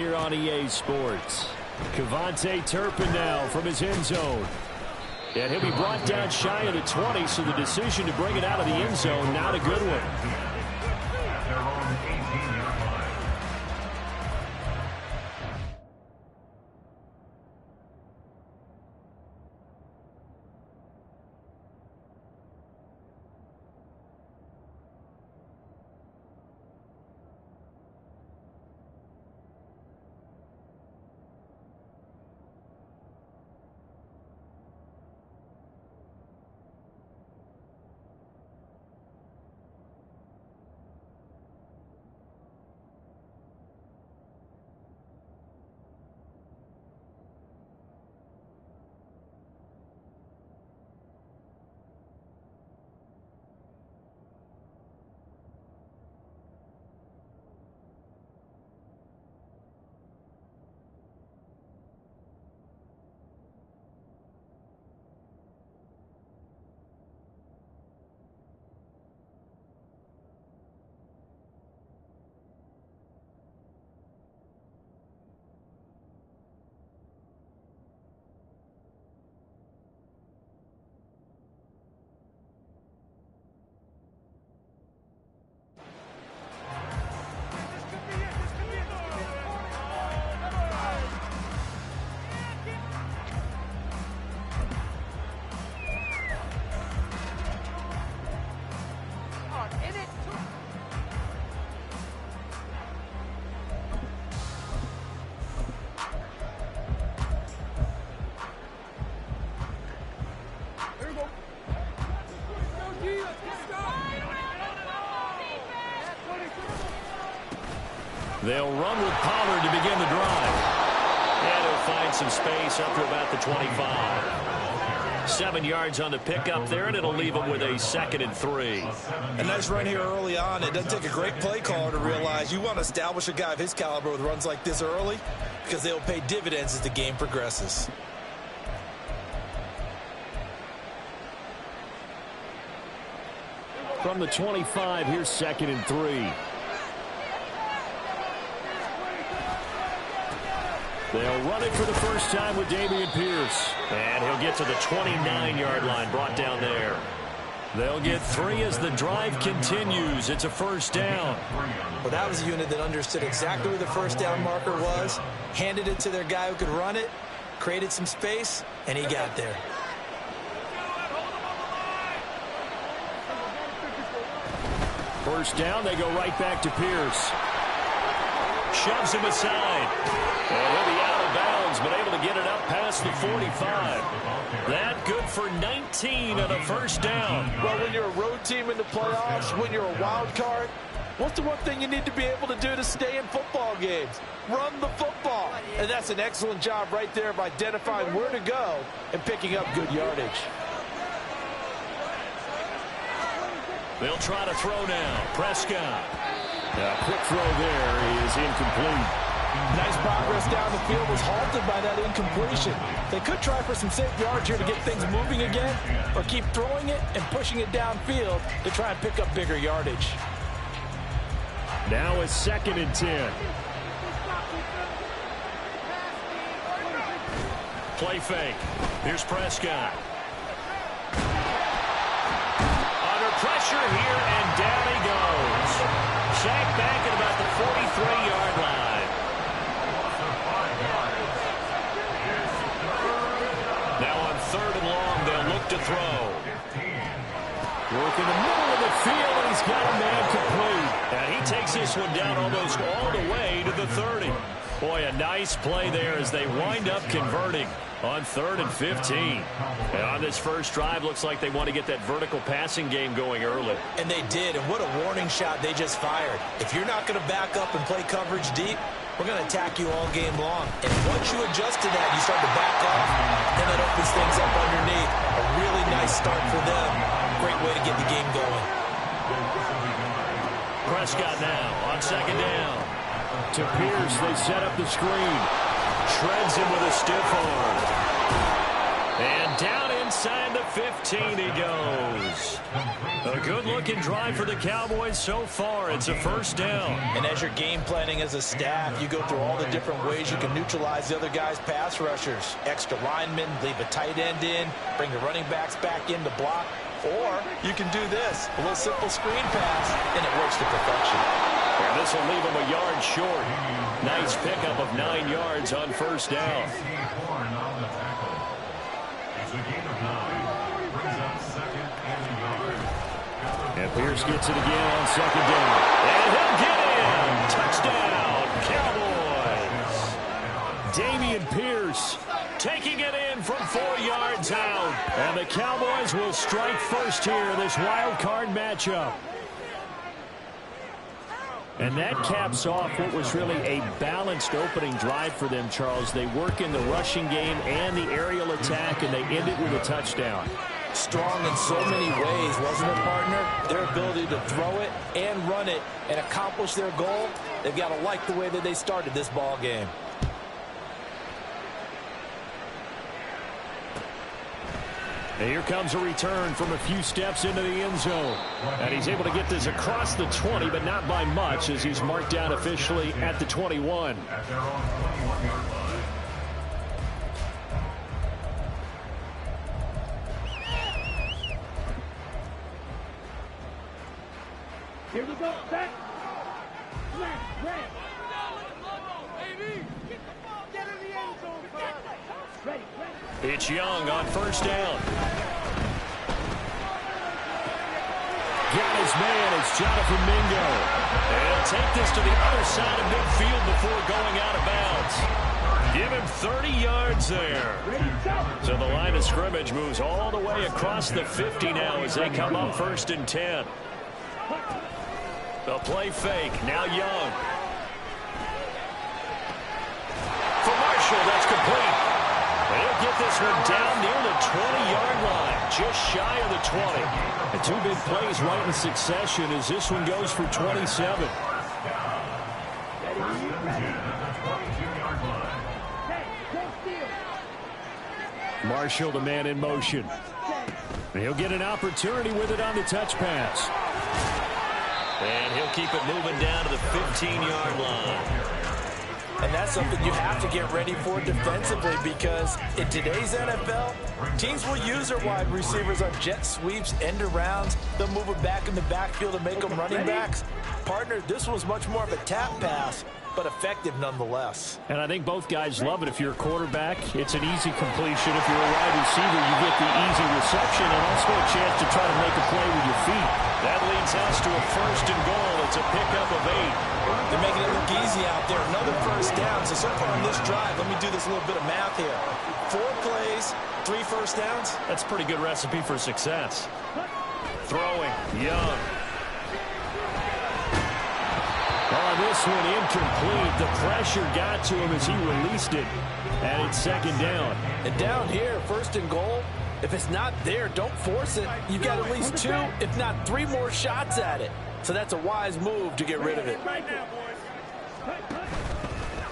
Here on EA Sports. Kevontae Turpin now from his end zone. And he'll be brought down shy of the 20, so the decision to bring it out of the end zone, not a good one. They'll run with Pollard to begin the drive. And he'll find some space up to about the 25. 7 yards on the pickup there, and it'll leave him with a 2nd and 3. A nice run here early on. It doesn't take a great play caller to realize you want to establish a guy of his caliber with runs like this early because they'll pay dividends as the game progresses. From the 25, here's 2nd and 3. They'll run it for the first time with Dameon Pierce. And he'll get to the 29-yard line, brought down there. They'll get 3 as the drive continues. It's a first down. Well, that was a unit that understood exactly where the first down marker was, handed it to their guy who could run it, created some space, and he got there. First down, they go right back to Pierce. Shoves him aside. And he'll be out of bounds, but able to get it up past the 45. That good for 19 on a first down. Well, when you're a road team in the playoffs, when you're a wild card, what's the one thing you need to be able to do to stay in football games? Run the football. And that's an excellent job right there of identifying where to go and picking up good yardage. They'll try to throw now. Prescott. A quick throw there is incomplete. Nice progress down the field was halted by that incompletion. They could try for some safe yards here to get things moving again, or keep throwing it and pushing it downfield to try and pick up bigger yardage. Now it's 2nd and 10. Play fake. Here's Prescott. Under pressure here, and down he goes. Sacked back at about the 43-yard line. Now on 3rd and long, they'll look to throw. Work in the middle of the field, and he's got a man complete. And he takes this one down almost all the way to the 30. Boy, a nice play there as they wind up converting on 3rd and 15. And on this first drive, looks like they want to get that vertical passing game going early. And they did, and what a warning shot they just fired. If you're not going to back up and play coverage deep, we're going to attack you all game long. And once you adjust to that, you start to back off, then that opens things up underneath. A really nice start for them. Great way to get the game going. Prescott now on 2nd down. To Pierce, they set up the screen. Shreds him with a stiff arm. And down inside the 15 he goes. A good-looking drive for the Cowboys so far. It's a first down. And as you're game planning as a staff, you go through all the different ways you can neutralize the other guy's pass rushers. Extra linemen, leave a tight end in, bring the running backs back in to block. Or you can do this, a little simple screen pass, and it works to perfection. And this will leave him a yard short. Nice pickup of 9 yards on first down. And Pierce gets it again on second down. And he'll get in. Touchdown, Cowboys. Dameon Pierce taking it in from 4 yards out. And the Cowboys will strike first here in this wild card matchup. And that caps off what was really a balanced opening drive for them, Charles. They work in the rushing game and the aerial attack, and they end it with a touchdown. Strong in so many ways, wasn't it, partner? Their ability to throw it and run it and accomplish their goal, they've got to like the way that they started this ball game. And here comes a return from a few steps into the end zone. And he's able to get this across the 20, but not by much, as he's marked down officially at the 21. Here we go, set. Ready. Get in the end zone, ready. It's Young on first down. Got his man. It's Jonathan Mingo. And he'll take this to the other side of midfield before going out of bounds. Give him 30 yards there. So the line of scrimmage moves all the way across the 50 now as they come up first and 10. The play fake. Now Young. For Marshall, that's complete. And he'll get this one down near the 20-yard line, just shy of the 20. And 2 big plays right in succession as this one goes for 27. Marshall, the man in motion. And he'll get an opportunity with it on the touch pass. And he'll keep it moving down to the 15-yard line. And that's something you have to get ready for defensively, because in today's NFL, teams will use their wide receivers on jet sweeps, end arounds. They'll move it back in the backfield and make them running backs. Partner, this was much more of a tap pass, but effective nonetheless. And I think both guys love it. If you're a quarterback, it's an easy completion. If you're a wide receiver, you get the easy reception and also a chance to try to make a play with your feet. That leads us to a first and goal. It's a pickup of 8. They're making it look easy out there. Another first down. So far on this drive, let me do this little bit of math here. 4 plays, 3 first downs. That's a pretty good recipe for success. Throwing, Young. On this one, incomplete. The pressure got to him as he released it. And it's second down. And down here, first and goal, if it's not there, don't force it. You've got at least 2, if not 3 more shots at it. So that's a wise move to get rid of it.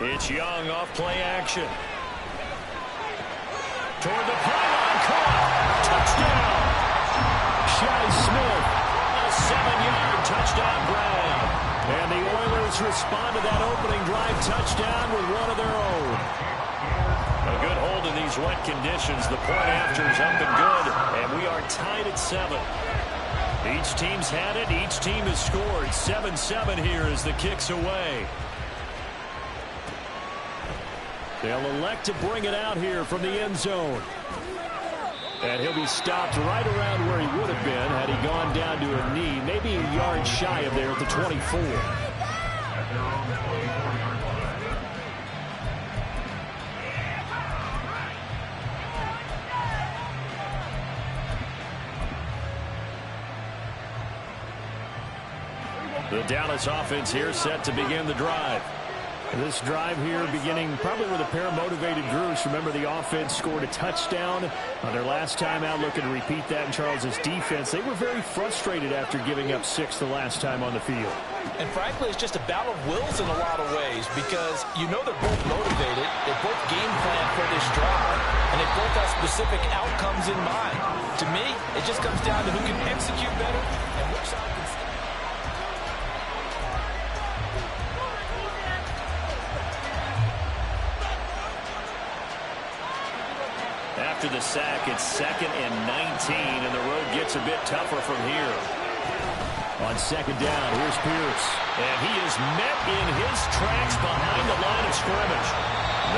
It's Young off play action. Toward the pylon, caught. Touchdown. Shai Smith, a 7-yard touchdown grab. And the Oilers respond to that opening drive touchdown with one of their own. A good hold in these wet conditions. The point after is up and good, and we are tied at 7. Each team's had it. Each team has scored. 7-7 here as the kick's away. They'll elect to bring it out here from the end zone. And he'll be stopped right around where he would have been had he gone down to a knee, maybe a yard shy of there at the 24. The Dallas offense here set to begin the drive. This drive here beginning probably with a pair of motivated groups. Remember, the offense scored a touchdown on their last time out, looking to repeat that in Charles's defense. They were very frustrated after giving up 6 the last time on the field. And frankly, it's just a battle of wills in a lot of ways because you know they're both motivated. They both game plan for this drive, and they both have specific outcomes in mind. To me, it just comes down to who can execute better and which side can stay. After the sack, it's 2nd and 19, and the road gets a bit tougher from here. On 2nd down, here's Pierce. And he is met in his tracks behind the line of scrimmage.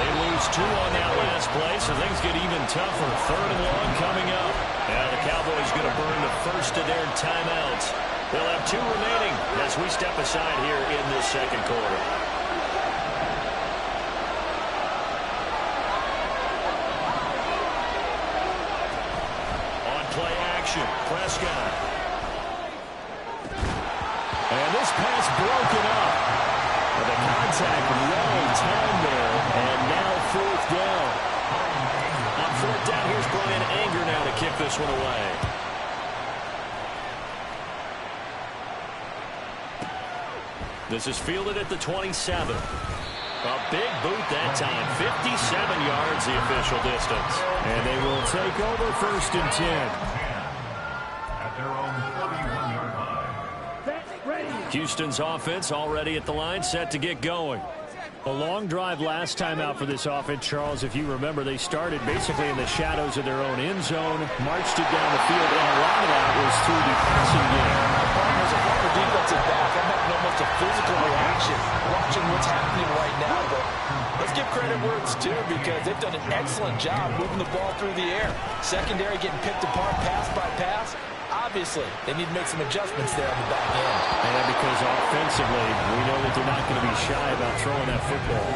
They lose 2 on that last play, so things get even tougher. 3rd and long coming up. Now the Cowboys going to burn the first of their timeouts. They'll have 2 remaining as we step aside here in this second quarter. Play action, Prescott. And this pass broken up. But the contact well timed there, and now 4th down. On 4th down, here's Brian Anger now to kick this one away. This is fielded at the 27. A big boot that time. 57 yards the official distance. And they will take over 1st and 10. At their own 41-yard line. Houston's offense already at the line, set to get going. A long drive last time out for this offense, Charles. If you remember, they started basically in the shadows of their own end zone, marched it down the field, and a lot of that was through the passing game. As a former defensive back, I'm having almost a physical reaction watching what's happening right now. But let's give credit where it's due because they've done an excellent job moving the ball through the air. Secondary getting picked apart pass by pass. Obviously, they need to make some adjustments there on the back end. And because offensively, we know that they're not going to be shy about throwing that football.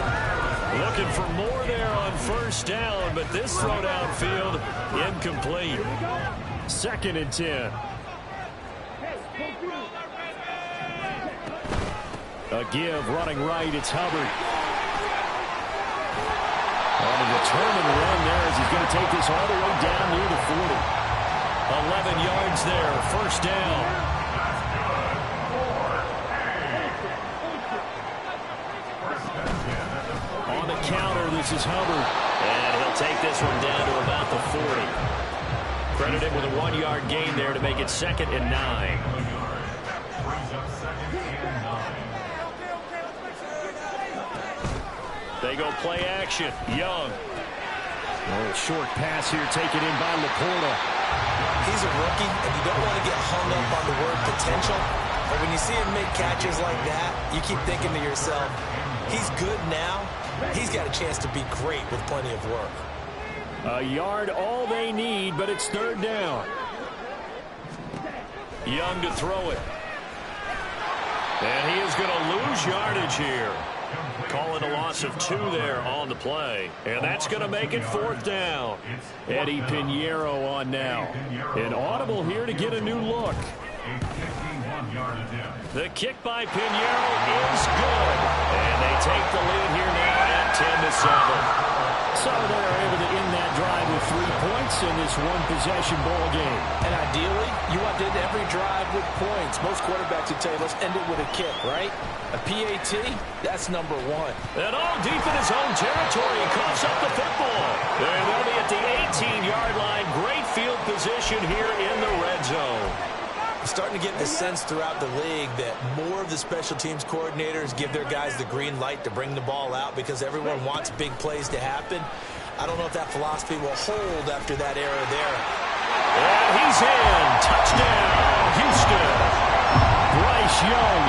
Looking for more there on 1st down, but this throw downfield incomplete. 2nd and 10. A give, running right, it's Hubbard. On a determined run there as he's going to take this all the way down near the 40. 11 yards there, 1st down. On the counter, this is Hubbard. And he'll take this one down to about the 40. Credited with a 1-yard gain there to make it 2nd and 9. They go play action. Young. A short pass here taken in by Laporta. He's a rookie, and you don't want to get hung up on the word potential. But when you see him make catches like that, you keep thinking to yourself, he's good now. He's got a chance to be great with plenty of work. A yard all they need, but it's 3rd down. Young to throw it. And he is going to lose yardage here. Calling a loss of 2 there on the play. And that's going to make it 4th down. Eddie Pinheiro on now. An audible here to get a new look. The kick by Pinheiro is good. And they take the lead here now at 10-7. So they're able to end that drive with 3 points in this one-possession ball game. And ideally, you want to end every drive with points. Most quarterbacks would tell you, let's end it with a kick, right? A PAT, that's number 1. And all deep in his own territory, he coughs up the football. And they'll be at the 18-yard line. Great field position here in the red zone. Starting to get the sense throughout the league that more of the special teams coordinators give their guys the green light to bring the ball out because everyone wants big plays to happen. I don't know if that philosophy will hold after that era there. And he's in. Touchdown, Houston. Bryce Young,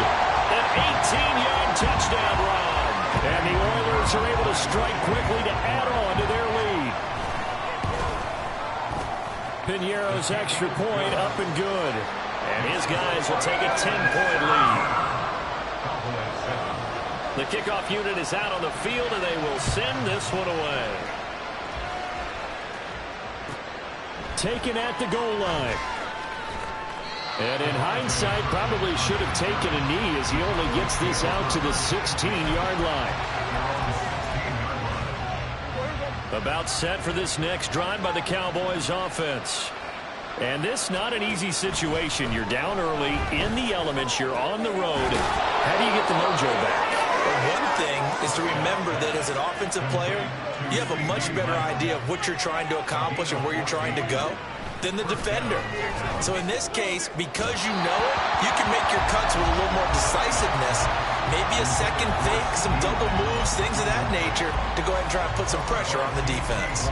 an 18-yard touchdown run. And the Oilers are able to strike quickly to add on to their lead. Pinheiro's extra point up and good. And his guys will take a 10-point lead. The kickoff unit is out on the field, and they will send this one away. Taken at the goal line. And in hindsight, probably should have taken a knee as he only gets this out to the 16-yard line. About set for this next drive by the Cowboys offense. And this not an easy situation. You're down early, in the elements, you're on the road. How do you get the mojo back? Well, one thing is to remember that as an offensive player, you have a much better idea of what you're trying to accomplish and where you're trying to go than the defender. So in this case, because you know it, you can make your cuts with a little more decisiveness. Maybe a second fake, some double moves, things of that nature to go ahead and try and put some pressure on the defense.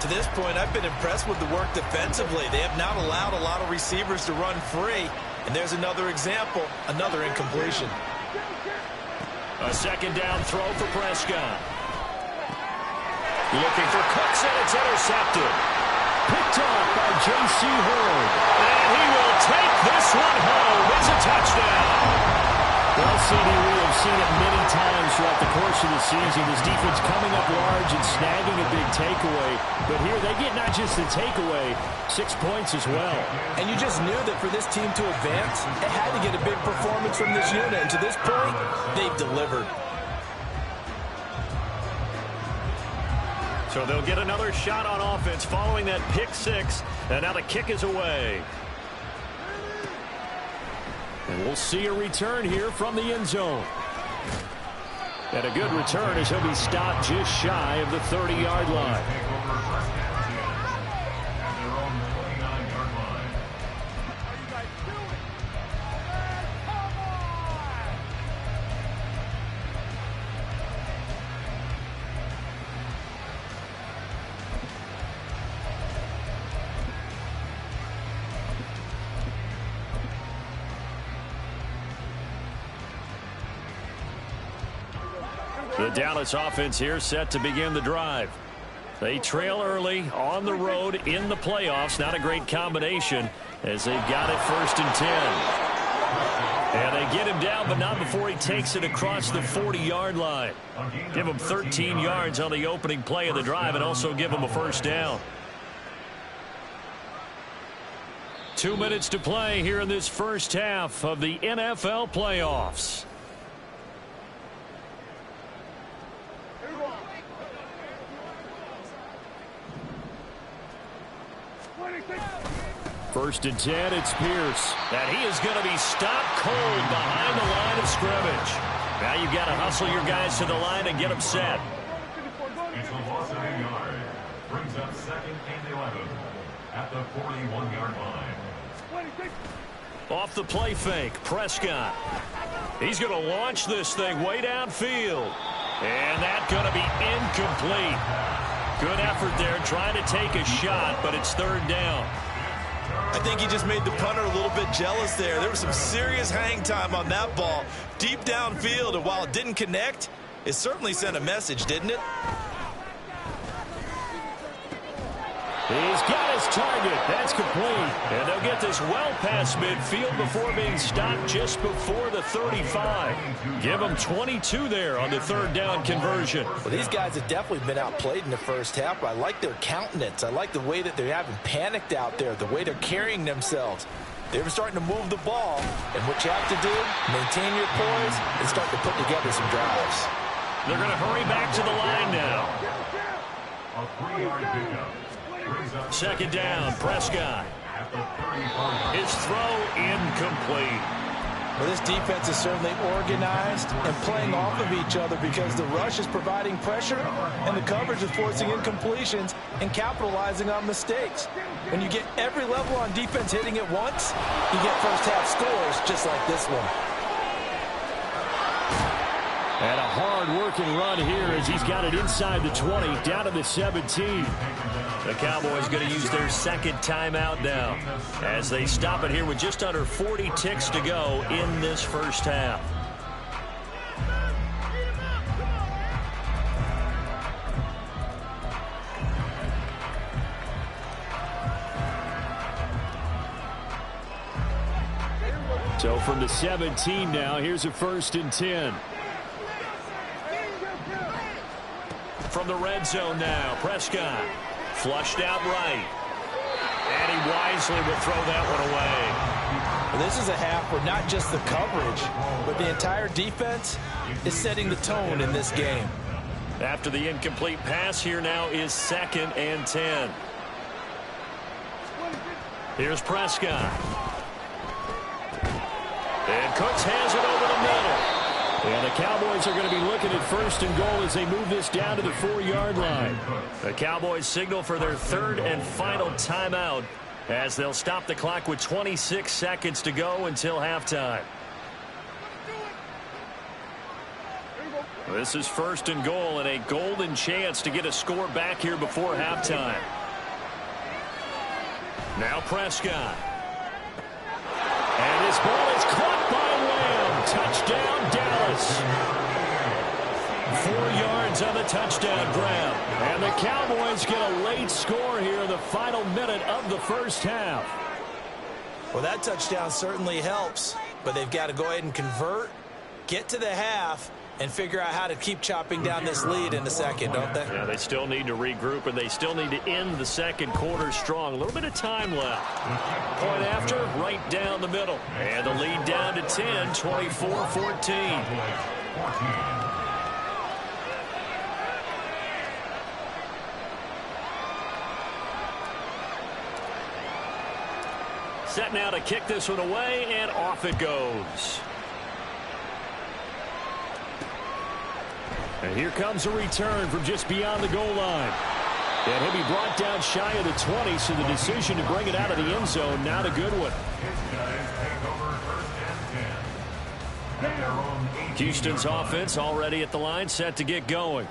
To this point, I've been impressed with the work defensively. They have not allowed a lot of receivers to run free. And there's another example, another incompletion. A second down throw for Prescott. Looking for Cooks, and it's intercepted. Picked off by J.C. Horn. And he will take this one home. It's a touchdown. Well, CD, we have seen it many times throughout the course of the season. This defense coming up large and snagging a big takeaway. But here they get not just the takeaway, 6 points as well. And you just knew that for this team to advance, it had to get a big performance from this unit. And to this point, they've delivered. So they'll get another shot on offense following that pick six. And now the kick is away. And we'll see a return here from the end zone. And a good return as he'll be stopped just shy of the 30-yard line. The Dallas offense here set to begin the drive. They trail early on the road in the playoffs. Not a great combination as they've got it 1st and 10. And they get him down, but not before he takes it across the 40-yard line. Give him 13 yards on the opening play of the drive and also give him a first down. 2 minutes to play here in this first half of the NFL playoffs. First and 10, it's Pierce. And he is going to be stopped cold behind the line of scrimmage. Now you've got to hustle your guys to the line and get them set. It's a loss of a yard. Brings up 2nd and 11 at the 41-yard line. Off the play fake, Prescott. He's going to launch this thing way downfield. And that's going to be incomplete. Good effort there trying to take a shot, but it's 3rd down. I think he just made the punter a little bit jealous there. There was some serious hang time on that ball deep downfield, and while it didn't connect, it certainly sent a message, didn't it? He's got his target. That's complete. And they'll get this well past midfield before being stopped just before the 35. Give them 22 there on the 3rd down conversion. Well, these guys have definitely been outplayed in the first half, but I like their countenance. I like the way that they haven't panicked out there, the way they're carrying themselves. They're starting to move the ball, and what you have to do, maintain your poise and start to put together some drives. They're going to hurry back to the line now. A 3-yard pickup. 2nd down, Prescott. His throw incomplete. Well, this defense is certainly organized and playing off of each other because the rush is providing pressure and the coverage is forcing incompletions and capitalizing on mistakes. When you get every level on defense hitting at once, you get first half scores just like this one. And a hard-working run here as he's got it inside the 20, down to the 17. The Cowboys going to use their 2nd timeout now as they stop it here with just under 40 ticks to go in this first half. So from the 17 now, here's a 1st and 10. From the red zone now, Prescott flushed out right. And he wisely will throw that one away. Well, this is a half where not just the coverage, but the entire defense is setting the tone in this game. After the incomplete pass, here now is 2nd and 10. Here's Prescott. And Cooks has it over the middle. And the Cowboys are going to be looking at 1st and goal as they move this down to the 4-yard line. The Cowboys signal for their 3rd and final timeout as they'll stop the clock with 26 seconds to go until halftime. This is 1st and goal and a golden chance to get a score back here before halftime. Now Prescott. And this ball is caught by Lamb. Touchdown, Dallas. 4 yards on the touchdown grab. And the Cowboys get a late score here in the final minute of the first half. Well, that touchdown certainly helps, but they've got to go ahead and convert, get to the half, and figure out how to keep chopping down this lead in the second, don't they? Yeah, they still need to regroup, and they still need to end the second quarter strong. A little bit of time left. Point after, right down the middle. And the lead down to 10, 24-14. Set now to kick this one away, and off it goes. And here comes a return from just beyond the goal line. And he'll be brought down shy of the 20, so the decision to bring it out of the end zone, not a good one. Houston's offense already at the line, set to get going.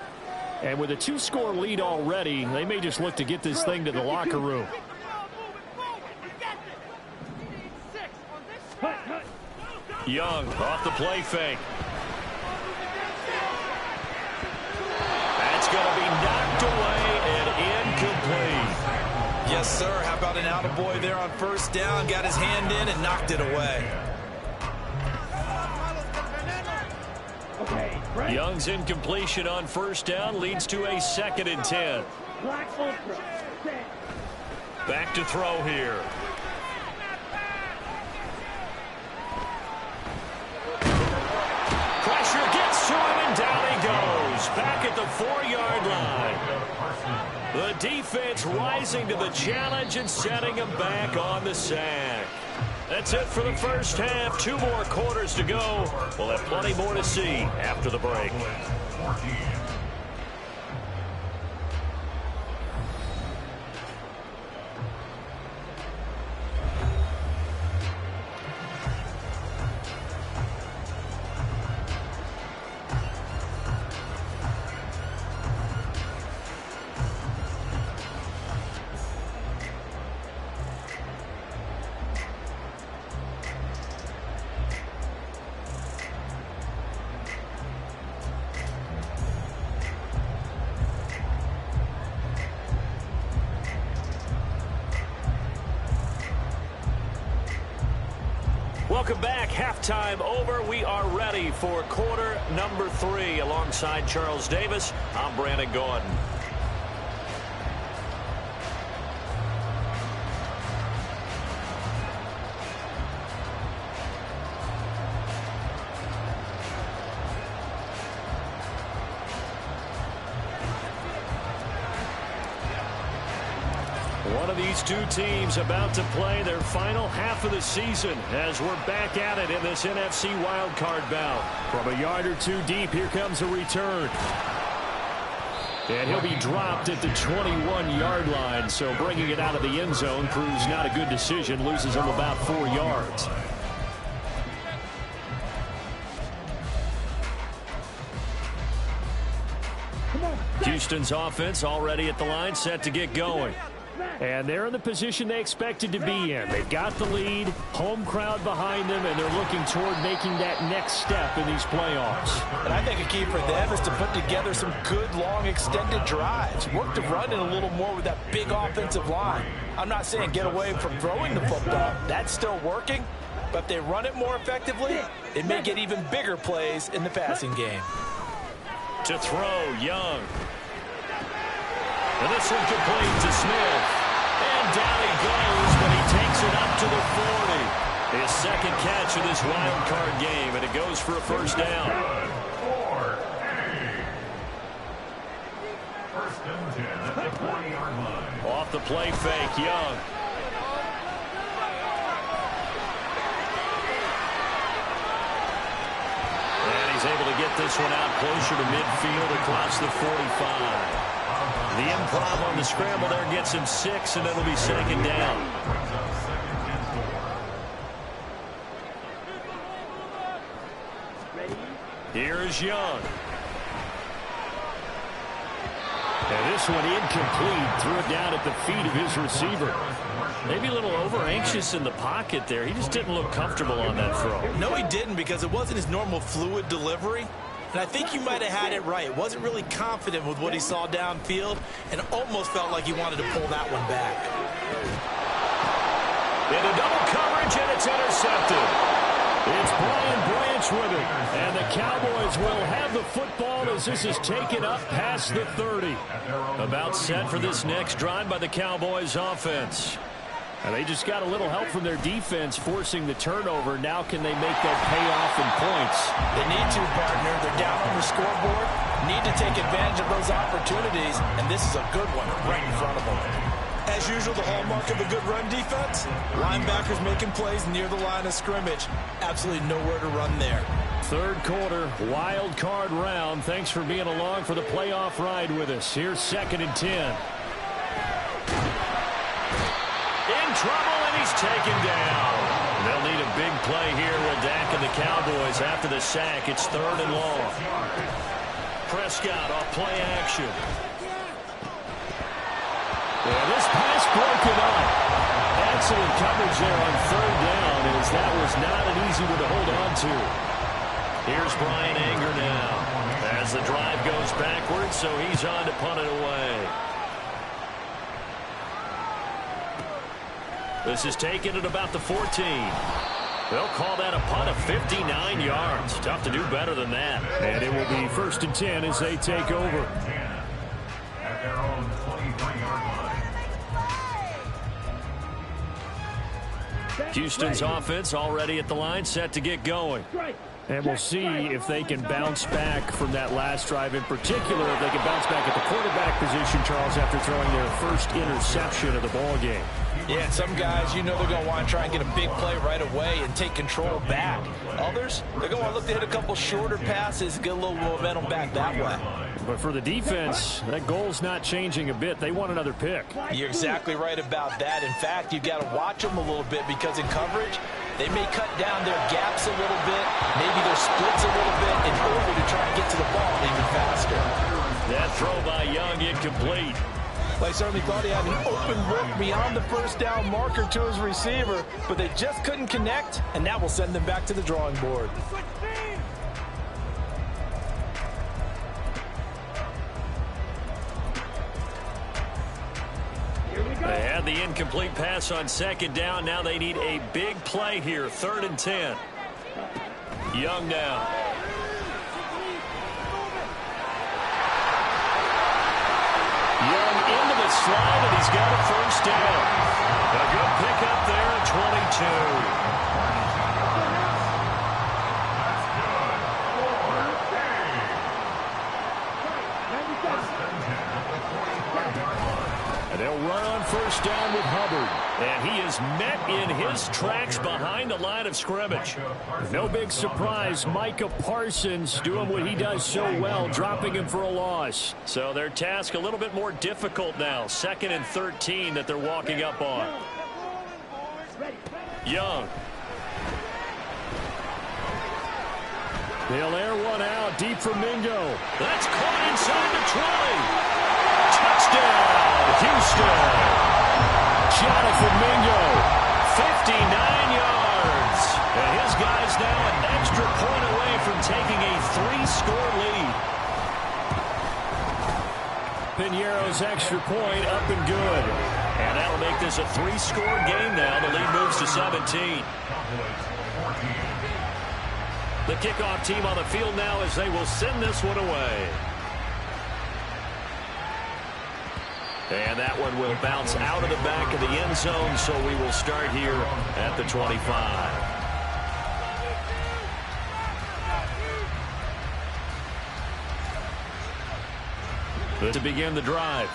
And with a 2-score lead already, they may just look to get this thing to the locker room. Young off the play fake. That's going to be knocked away and incomplete. Yes, sir. How about an attaboy there on 1st down? Got his hand in and knocked it away. Young's incompletion on 1st down leads to a 2nd and 10. Back to throw here. Pressure gets to him, and down he goes. Back at the 4-yard line. The defense rising to the challenge and setting him back on the sack. That's it for the first half. 2 more quarters to go. We'll have plenty more to see after the break. Welcome back. Halftime over. We are ready for quarter number 3. Alongside Charles Davis, I'm Brandon Gordon. One of these two teams about to play their final half of the season as we're back at it in this NFC wildcard bout. From a yard or 2 deep, here comes a return. And he'll be dropped at the 21-yard line, so bringing it out of the end zone proves not a good decision, loses him about 4 yards. Houston's offense already at the line, set to get going. And they're in the position they expected to be in. They've got the lead, home crowd behind them, and they're looking toward making that next step in these playoffs. And I think a key for them is to put together some good, long, extended drives. Work to run it a little more with that big offensive line. I'm not saying get away from throwing the football. That's still working. But if they run it more effectively, it may get even bigger plays in the passing game. To throw, Young. And this one complete to Smith. And down he goes, but he takes it up to the 40. His second catch of this wild card game, and it goes for a first down. First and 10 at the 40-yard line. Off the play fake, Young. And he's able to get this one out closer to midfield across the 45. The improv on the scramble there gets him 6, and it'll be second down. Brings up second and 4. Here's Young. And this one incomplete. Threw it down at the feet of his receiver. Maybe a little over-anxious in the pocket there. He just didn't look comfortable on that throw. No, he didn't, because it wasn't his normal fluid delivery. And I think you might have had it right. Wasn't really confident with what he saw downfield and almost felt like he wanted to pull that one back. Into double coverage, and it's intercepted. It's Brian Branch with it. And the Cowboys will have the football as this is taken up past the 30. About set for this next drive by the Cowboys offense. And they just got a little help from their defense forcing the turnover. Now can they make that pay off in points? They need to, partner. They're down on the scoreboard. Need to take advantage of those opportunities. And this is a good one right in front of them. As usual, the hallmark of a good run defense, linebackers making plays near the line of scrimmage. Absolutely nowhere to run there. Third quarter, wild card round. Thanks for being along for the playoff ride with us. Here's second and 10. In trouble, and he's taken down. They'll need a big play here with Dak and the Cowboys after the sack. It's third and long. Prescott off play action. Yeah, this pass broken up. Excellent coverage there on third down, as that was not an easy one to hold on to. Here's Brian Anger now as the drive goes backwards, so he's on to punt it away. This is taken at about the 14. They'll call that a punt of 59 yards. Tough to do better than that. And it will be first and 10 as they take over. At their own 23-yard line. Houston's offense already at the line, set to get going. And we'll see if they can bounce back from that last drive, in particular if they can bounce back at the quarterback position, Charles, after throwing their first interception of the ball game. Yeah, some guys, you know they're going to want to try and get a big play right away and take control back. Others, they're going to want to look to hit a couple shorter passes, get a little momentum back that way. But for the defense, that goal's not changing a bit. They want another pick. You're exactly right about that. In fact, you've got to watch them a little bit, because in coverage, they may cut down their gaps a little bit, maybe their splits a little bit, in order to try and get to the ball even faster. That throw by Young incomplete. I certainly thought he had an open look beyond the first down marker to his receiver, but they just couldn't connect, and that will send them back to the drawing board. They had the incomplete pass on second down. Now they need a big play here. Third and 10. Young now. Young into the slide, and he's got a first down. A good pickup there at 22. And they'll run on first down with Hubbard. And he is met in his tracks behind the line of scrimmage. No big surprise, Micah Parsons doing what he does so well, dropping him for a loss. So their task a little bit more difficult now. Second and 13 that they're walking up on. Young. They'll air one out deep for Mingo. That's caught inside the 20. Touchdown, Houston. Jonathan Mingo, 59 yards. And his guys now an extra point away from taking a 3-score lead. Pinheiro's extra point up and good. And that'll make this a 3-score game now. The lead moves to 17. The kickoff team on the field now as they will send this one away. And that one will bounce out of the back of the end zone, so we will start here at the 25. to begin the drive.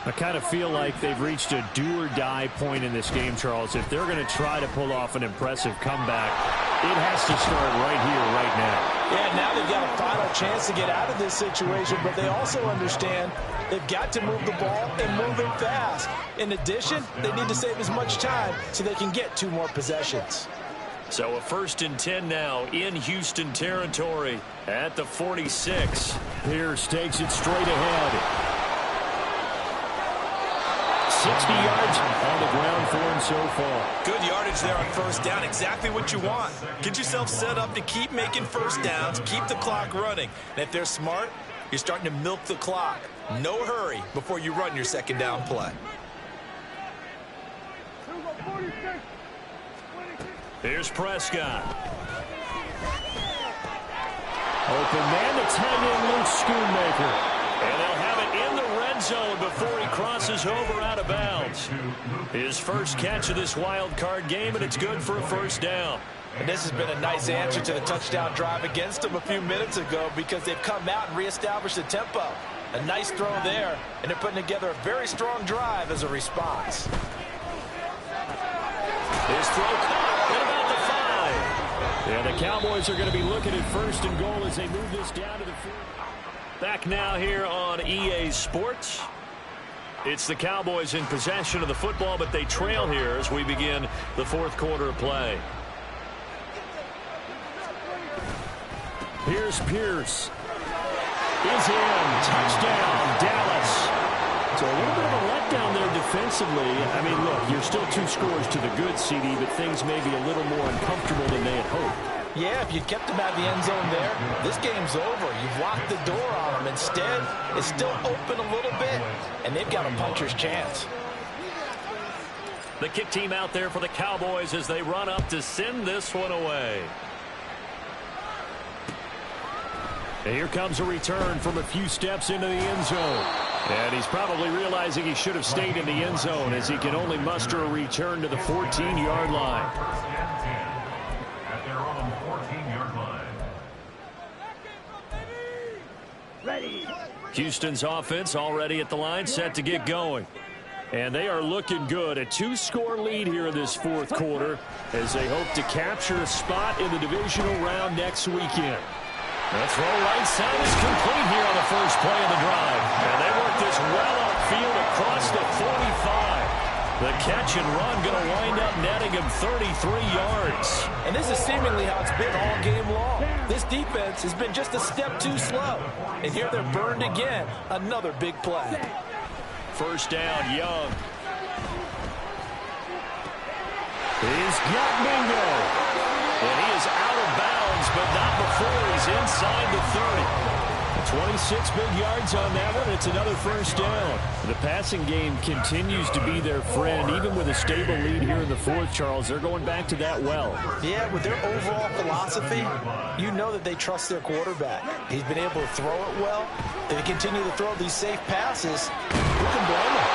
I kind of feel like they've reached a do-or-die point in this game, Charles. If they're going to try to pull off an impressive comeback, it has to start right here, right now. Yeah, now they've got a final chance to get out of this situation, but they also understand they've got to move the ball and move it fast. In addition, they need to save as much time so they can get 2 more possessions. So a 1st and 10 now in Houston territory at the 46. Pierce takes it straight ahead. 60 yards on the ground for him so far. Good yardage there on 1st down. Exactly what you want. Get yourself set up to keep making 1st downs, keep the clock running. And if they're smart, you're starting to milk the clock. No hurry before you run your 2nd down play. Here's Prescott. Open man, the tight end, Luke Schoonmaker. And they'll have it in the red zone before he crosses over out of bounds. His first catch of this wild card game, and it's good for a 1st down. And this has been a nice answer to the touchdown drive against them a few minutes ago because they've come out and reestablished the tempo. A nice throw there, and they're putting together a very strong drive as a response. His throw caught at about the 5. Yeah, the Cowboys are going to be looking at 1st and goal as they move this down to the 4. Back now here on EA Sports. It's the Cowboys in possession of the football, but they trail here as we begin the 4th quarter of play. Here's Pierce. Is in. Touchdown, Dallas. So a little bit of a letdown there defensively. I mean, look, you're still 2 scores to the good, CD, but things may be a little more uncomfortable than they had hoped. Yeah, if you kept them out of the end zone there, this game's over. You've locked the door on them. Instead, it's still open a little bit, and they've got a puncher's chance. The kick team out there for the Cowboys as they run up to send this one away. And here comes a return from a few steps into the end zone. And he's probably realizing he should have stayed in the end zone as he can only muster a return to the 14-yard line. Houston's offense already at the line, set to get going. And they are looking good. A 2-score lead here in this 4th quarter as they hope to capture a spot in the divisional round next weekend. The throw right side is complete here on the first play of the drive. And they work this well upfield across the 45. The catch and run going to wind up netting him 33 yards. And this is seemingly how it's been all game long. This defense has been just a step too slow. And here they're burned again. Another big play. 1st down, Young. He's got Mingo. And he is out of bounds, but not before he's inside the 30. 26 big yards on that one. It's another 1st down. The passing game continues to be their friend. Even with a stable lead here in the 4th, Charles, they're going back to that well. Yeah, with their overall philosophy, you know that they trust their quarterback. He's been able to throw it well. If they continue to throw these safe passes, who can blame them?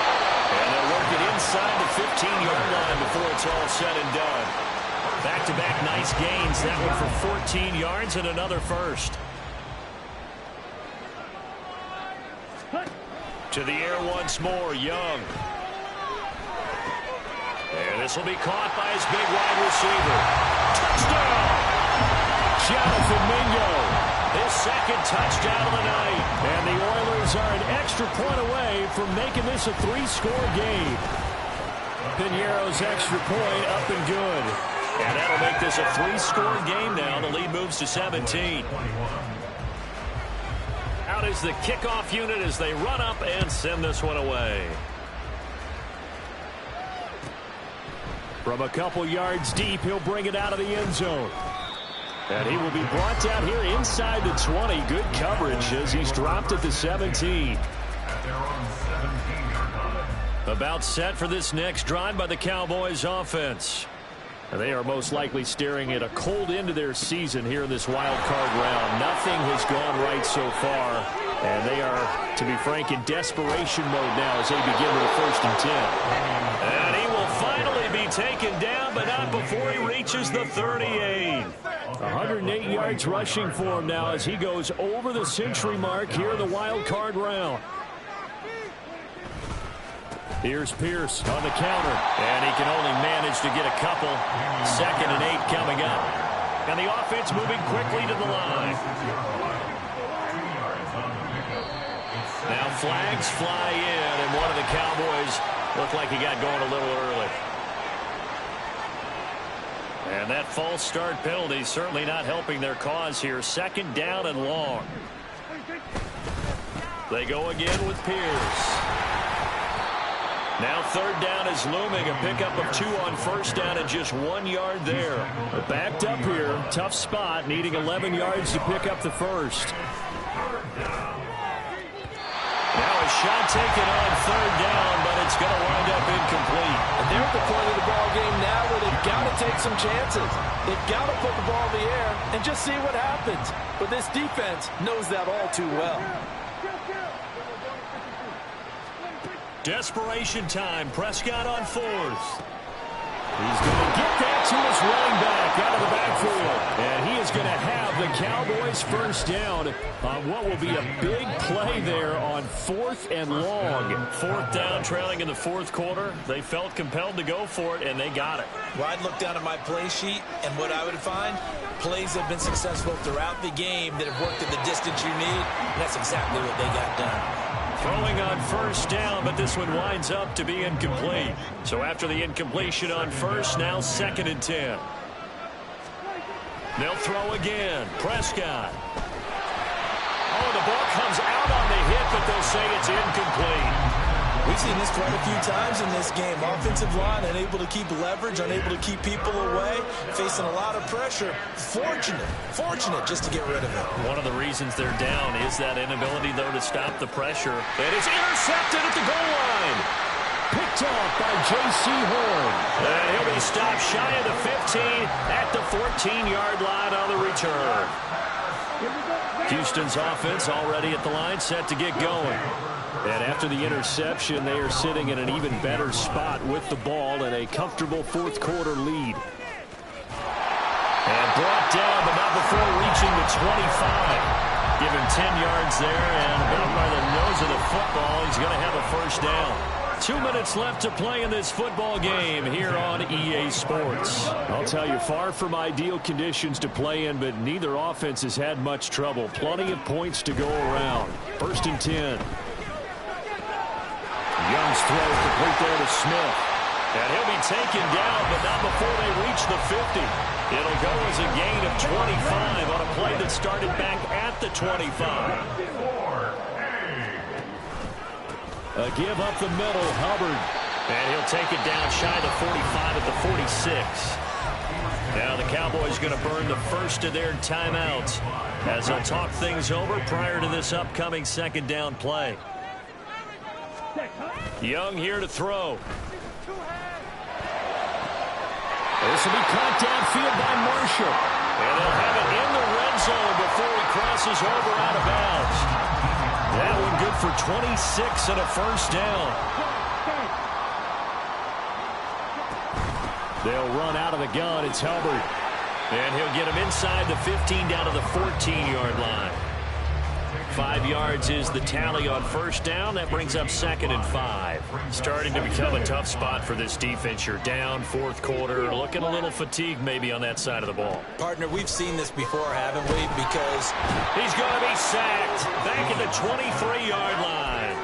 And they'll work it inside the 15-yard line before it's all said and done. Back-to-back nice gains. That one for 14 yards and another 1st. To the air once more, Young. And this will be caught by his big wide receiver. Touchdown! Jonathan Mingo, his 2nd touchdown of the night. And the Oilers are an extra point away from making this a 3-score game. Piñeiro's extra point up and good. And that'll make this a 3-score game now. The lead moves to 17. Out is the kickoff unit as they run up and send this one away. From a couple yards deep, he'll bring it out of the end zone. And he will be brought down here inside the 20. Good coverage as he's dropped at the 17. About set for this next drive by the Cowboys offense. And they are most likely staring at a cold end to their season here in this wild card round. Nothing has gone right so far. And they are, to be frank, in desperation mode now as they begin with a 1st and 10. And he will finally be taken down, but not before he reaches the 38. 108 yards rushing for him now as he goes over the century mark here in the wild card round. Here's Pierce on the counter, and he can only manage to get a couple. 2nd and 8 coming up. And the offense moving quickly to the line. Now flags fly in, and one of the Cowboys looked like he got going a little early. And that false start penalty certainly not helping their cause here. 2nd down and long. They go again with Pierce. Now 3rd down is looming. A pickup of 2 on 1st down and just 1 yard there. Backed up here. Tough spot. Needing 11 yards to pick up the 1st. Now a shot taken on 3rd down, but it's going to wind up incomplete. And they're at the point of the ball game now where they've got to take some chances. They've got to put the ball in the air and just see what happens. But this defense knows that all too well. Desperation time. Prescott on 4th. He's going to get that to his running back out of the backfield. And he is going to have the Cowboys 1st down on what will be a big play there on 4th and long. 4th down, trailing in the 4th quarter. They felt compelled to go for it, and they got it. Well, I'd look down at my play sheet, and what I would find, plays that have been successful throughout the game that have worked at the distance you need, and that's exactly what they got done. Throwing on 1st down, but this one winds up to be incomplete. So after the incompletion on 1st, now 2nd and 10. They'll throw again. Prescott. Oh, the ball comes out on the hit, but they'll say it's incomplete. We've seen this quite a few times in this game. Offensive line unable to keep leverage, unable to keep people away, facing a lot of pressure. Fortunate just to get rid of it. One of the reasons they're down is that inability, though, to stop the pressure. And it's intercepted at the goal line. Picked off by J.C. Horn. And he'll be stopped shy of the 15 at the 14-yard line on the return. Houston's offense already at the line, set to get going. And after the interception, they are sitting in an even better spot with the ball and a comfortable 4th quarter lead. And brought down, but not before reaching the 25. Given 10 yards there, and about by the nose of the football, he's going to have a 1st down. 2 minutes left to play in this football game here on EA Sports. I'll tell you, far from ideal conditions to play in, but neither offense has had much trouble. Plenty of points to go around. 1st and 10. Young's throw complete there to Smith. And he'll be taken down, but not before they reach the 50. It'll go as a gain of 25 on a play that started back at the 25. A give up the middle, Hubbard. And he'll take it down shy of the 45 at the 46. Now the Cowboys going to burn the 1st of their timeouts as they'll talk things over prior to this upcoming 2nd down play. Young here to throw. This will be caught downfield by Marshall. And they'll have it in the red zone before he crosses over out of bounds. That one good for 26 and a 1st down. They'll run out of the gun. It's Hubbard. And he'll get him inside the 15 down to the 14-yard line. 5 yards is the tally on 1st down. That brings up 2nd and 5. Starting to become a tough spot for this defense. You're down 4th quarter. Looking a little fatigued maybe on that side of the ball. Partner, we've seen this before, haven't we? Because he's going to be sacked back at the 23-yard line.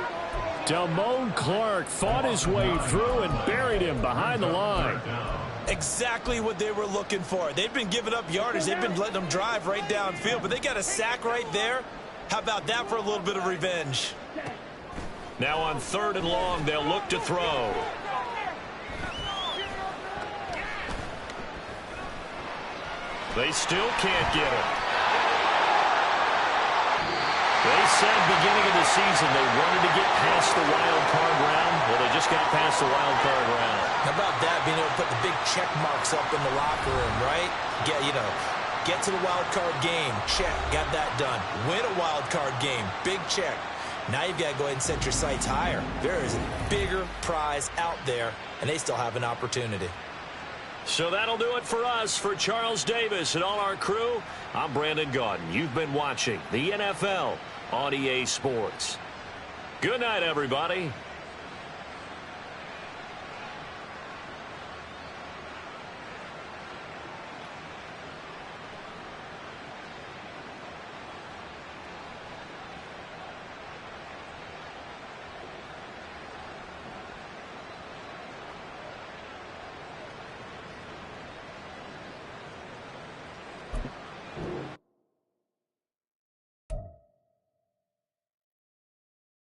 Damone Clark fought his way through and buried him behind the line. Exactly what they were looking for. They've been giving up yardage. They've been letting them drive right downfield, but they got a sack right there. How about that for a little bit of revenge? Now on 3rd and long, they'll look to throw. They still can't get it. They said beginning of the season they wanted to get past the wild card round. Well, they just got past the wild card round. How about that, being able to put the big check marks up in the locker room, right? Get to the wild card game. Check. Got that done. Win a wild card game. Big check. Now you've got to go ahead and set your sights higher. There is a bigger prize out there, and they still have an opportunity. So that'll do it for us. For Charles Davis and all our crew, I'm Brandon Gaudin. You've been watching the NFL on EA Sports. Good night, everybody.